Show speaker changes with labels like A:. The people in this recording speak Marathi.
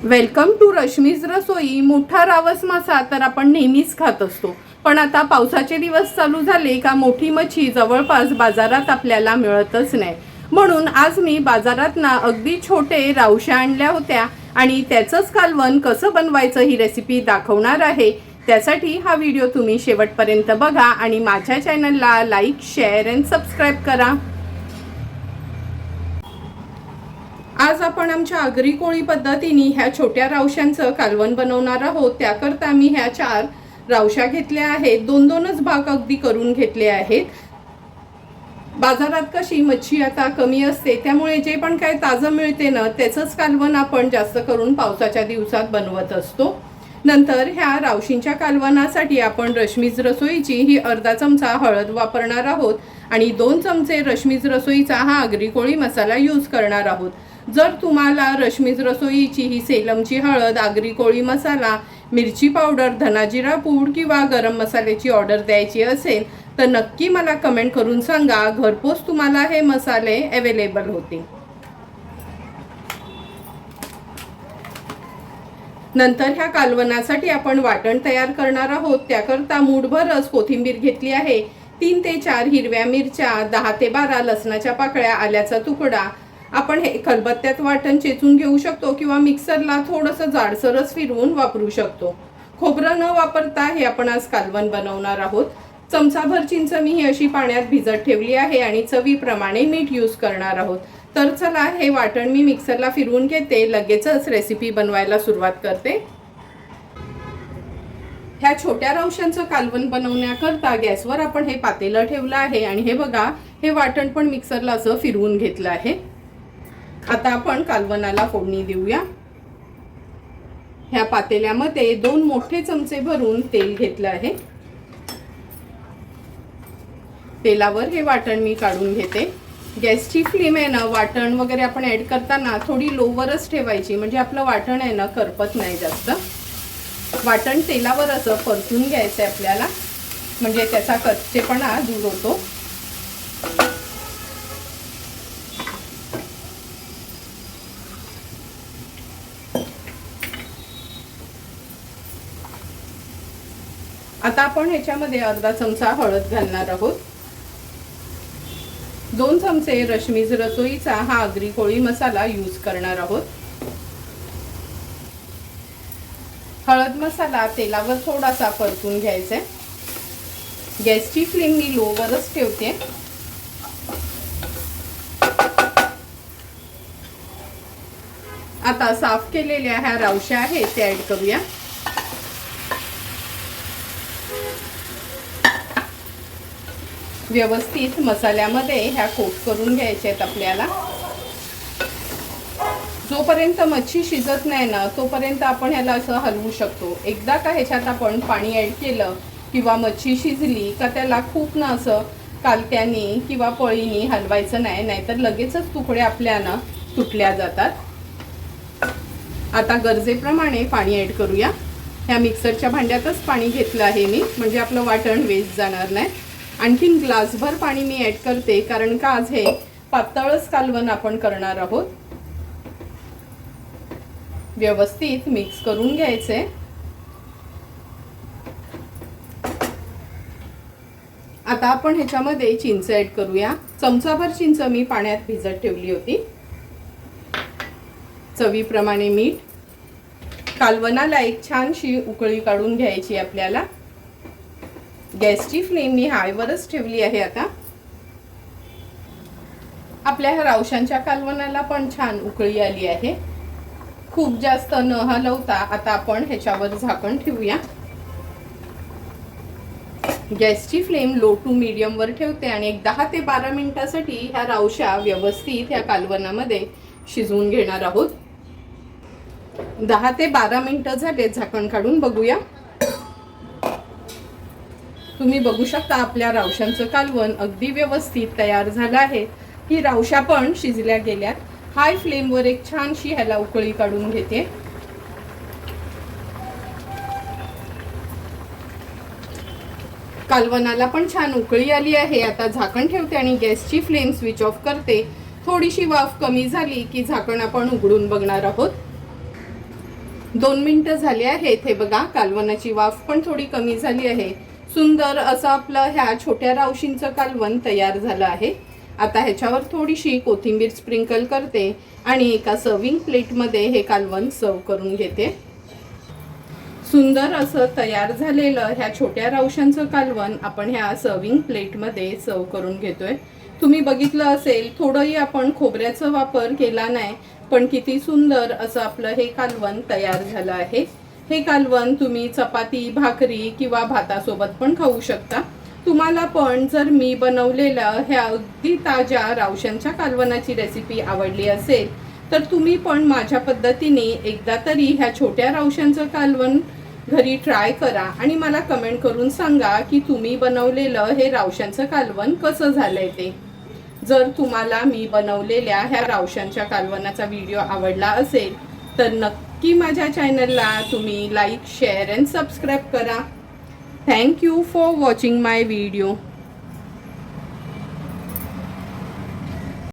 A: वेलकम टू रश्मीज रसोई। मोठा रावस मासा तर आपण नेहमीच खात असतो, पण आता पावसाचे दिवस चालू झाले का मोठी मच्छी जवळपास बाजारात आपल्याला मिळतच नाही। म्हणून आज मी बाजारात ना अगदी छोटे रावशा आणल्या होत्या आणि त्याचंच कालवण कसं बनवायचं ही रेसिपी दाखवणार आहे। त्यासाठी हा व्हिडिओ तुम्ही शेवटपर्यंत बघा आणि माझ्या चॅनलला लाईक, शेअर अँड सबस्क्राईब करा। आज आपण आमच्या आगरी कोळी पद्धतीने ह्या छोट्या रावशांचं कालवण बनवणार आहोत। त्याकरता मी ह्या 4 रावशा घेतल्या आहेत। 2-2च भाग अगदी करून घेतले आहेत। बाजारात कशी मच्छी आता कमी असते, त्यामुळे जे पण काय ताजं मिळते ना त्याचंच कालवण आपण जास्त करून पावसाच्या दिवसात बनवत असतो। नंतर ह्या रावशींच्या कालवणासाठी आपण रश्मीज रसोईची ही अर्धा चमचा हळद वापरणार आहोत आणि 2 चमचे रश्मीज रसोईचा हा आगरी कोळी मसाला यूज करणार आहोत। जर तुम्हाला रश्मीज रसोईची ही सेलमची हळद, आगरी कोळी मसाला, मिरची पावडर, धनाजिरा पूड किंवा गरम मसाल्याची ऑर्डर द्यायची असेल तर नक्की मला कमेंट करून सांगा। घरपोच तुम्हाला हे मसाले अवेलेबल होतील। नंतर ह्या कालवणासाठी आपण वाटण तयार करणार आहोत। त्याकरता मूठभरच कोथिंबीर घेतली आहे, 3 ते 4 हिरव्या मिरच्या, 10 ते 12 लसणाच्या पाकळ्या, आल्याचा तुकडा। आपण हे खलबत्त्यात वाटण चेचून घेऊ शकतो किंवा मिक्सरला थोडंसं जाडसरच फिरवून वापरू शकतो। खोबरं न वापरता हे आपण आज कालवण बनवणार आहोत। चमचाभर चिंच मी ही अशी पाण्यात भिजत ठेवली आहे आणि चवीप्रमाणे मीठ यूज करणार आहोत। तर चला हे वाटण मी मिक्सरला फिरवून घेते, लगेचच रेसिपी बनवायला सुरुवात करते। ह्या छोट्या रावशांचं कालवण बनवण्याकरता गॅसवर आपण हे पातेलं ठेवलं आहे आणि हे बघा, हे वाटण पण मिक्सरला असं फिरवून घेतलं आहे। आता आपण कालवणाला फोडणी देऊया। ह्या पातेल्यामध्ये 2 मोठे चमचे भरून तेल घेतलं आहे। तेलावर हे वाटण मी काढून घेते। गॅसची फ्लेम आहे ना, वाटण वगैरे आपण ऍड करताना थोडी लोवरच ठेवायची, म्हणजे आपलं वाटण आहे ना करपत नाही जास्त। वाटण तेलावर असं परतून घ्यायचं आपल्याला, म्हणजे त्याचा कच्चेपणा दूर होतो। आता आपण ह्याच्यामध्ये अर्धा चमचा हळद घालणार आहोत। 2 चमचे रश्मीज रसोईचा हा आगरी कोळी मसाला यूज करणार आहोत। हळद मसाला तेलावर थोडासा परतून घ्यायचा आहे। गॅसची फ्लेम मी लोवरच ठेवते। आता साफ केलेल्या ह्या रावशा आहेत त्या ऍड करूया। व्यवस्थित मसाल्यामध्ये ह्या कोट करून घ्यायच्या आहेत आपल्याला। जोपर्यंत मच्छी शिजत नाही ना तोपर्यंत आपण ह्याला असं हलवू शकतो। एकदा का ह्याच्यात आपण पाणी ऍड केलं किंवा मच्छी शिजली का त्याला खूप ना असं कालत्याने किंवा पळीने हलवायचं नाही, नाहीतर लगेचच तुकडे आपल्याला तुटल्या जातात। आता गरजेप्रमाणे पाणी ऍड करूया। ह्या मिक्सरच्या भांड्यातच पाणी घेतलं आहे मी, म्हणजे आपलं वाटण वेस्ट जाणार नाही। आणखीन ग्लासभर पाणी मी ऍड करते, कारण का आज हे पातळच कालवण आपण करणार आहोत। व्यवस्थित मिक्स करून घ्यायचे। आता आपण ह्याच्यामध्ये चिंच ऍड करूया। चमचाभर चिंच मी पाण्यात भिजत ठेवली होती। चवीप्रमाणे मीठ। कालवणाला एक छानशी उकळी काढून घ्यायची आपल्याला। गॅसची फ्लेम मी हायवरच ठेवली आहे। आता आपल्या ह्या रावशांच्या कालवणाला पण छान उकळी आली आहे। खूप जास्त न हलवता आता आपण ह्याच्यावर झाकण ठेवूया। गॅसची फ्लेम लो टू मीडियम वर ठेवते आणि एक 10 ते 12 मिनिटांसाठी ह्या रावशा व्यवस्थित ह्या कालवणामध्ये शिजवून घेणार आहोत। 10 ते 12 मिनिटं झाले, झाकण काढून बघूया। तुम्ही बघू शकता आपल्या रावशांचं कालवण अगदी व्यवस्थित तयार झालं आहे। ही रावशा पण शिजल्या गेल्यात। हाय फ्लेमवर एक छानशी ह्याला उकळी काढून घेते। कालवणाला पण छान उकळी आली आहे। आता झाकण ठेवते आणि गॅसची फ्लेम स्विच ऑफ करते। थोडीशी वाफ कमी झाली की झाकण आपण उघडून बघणार आहोत। 2 मिनिटं झाली आहेत. हे बघा, कालवणाची वाफ पण थोडी कमी झाली आहे. सुंदर असं आपलं ह्या छोट्या रावशींचं कालवण तयार झालं आहे. आता ह्याच्यावर थोडीशी कोथिंबीर स्प्रिंकल करते आणि एका सर्विंग प्लेटमध्ये हे कालवण सर्व करून घेते. सुंदर असं तयार झालेलं ह्या छोट्या रावशांचं कालवण आपण ह्या सर्विंग प्लेटमध्ये सर्व करून घेतोय. तुम्ही बघितलं असेल, थोडंही आपण खोबऱ्याचा वापर केला नाही, पण किती सुंदर असं आपलं हे कालवण तयार झालं आहे. हे कालवण तुम्ही चपाती, भाकरी किंवा भातासोबत पण खाऊ शकता. तुम्हाला पण जर मी बनवलेलं ह्या अगदी ताज्या रावशांच्या कालवणाची रेसिपी आवडली असेल तर तुम्ही पण माझ्या पद्धतीने एकदा तरी ह्या छोट्या रावशांचं कालवण घरी ट्राय करा आणि मला कमेंट करून सांगा की तुम्ही बनवलेलं हे रावशांचं कालवण कसं झालंय ते. जर तुम्हाला मी बनवलेल्या ह्या रावशांच्या कालवणाचा व्हिडिओ आवडला असेल तर नक्की माझ्या चॅनलला तुम्ही लाईक, शेअर अँड सबस्क्राईब करा. Thank you for watching my video.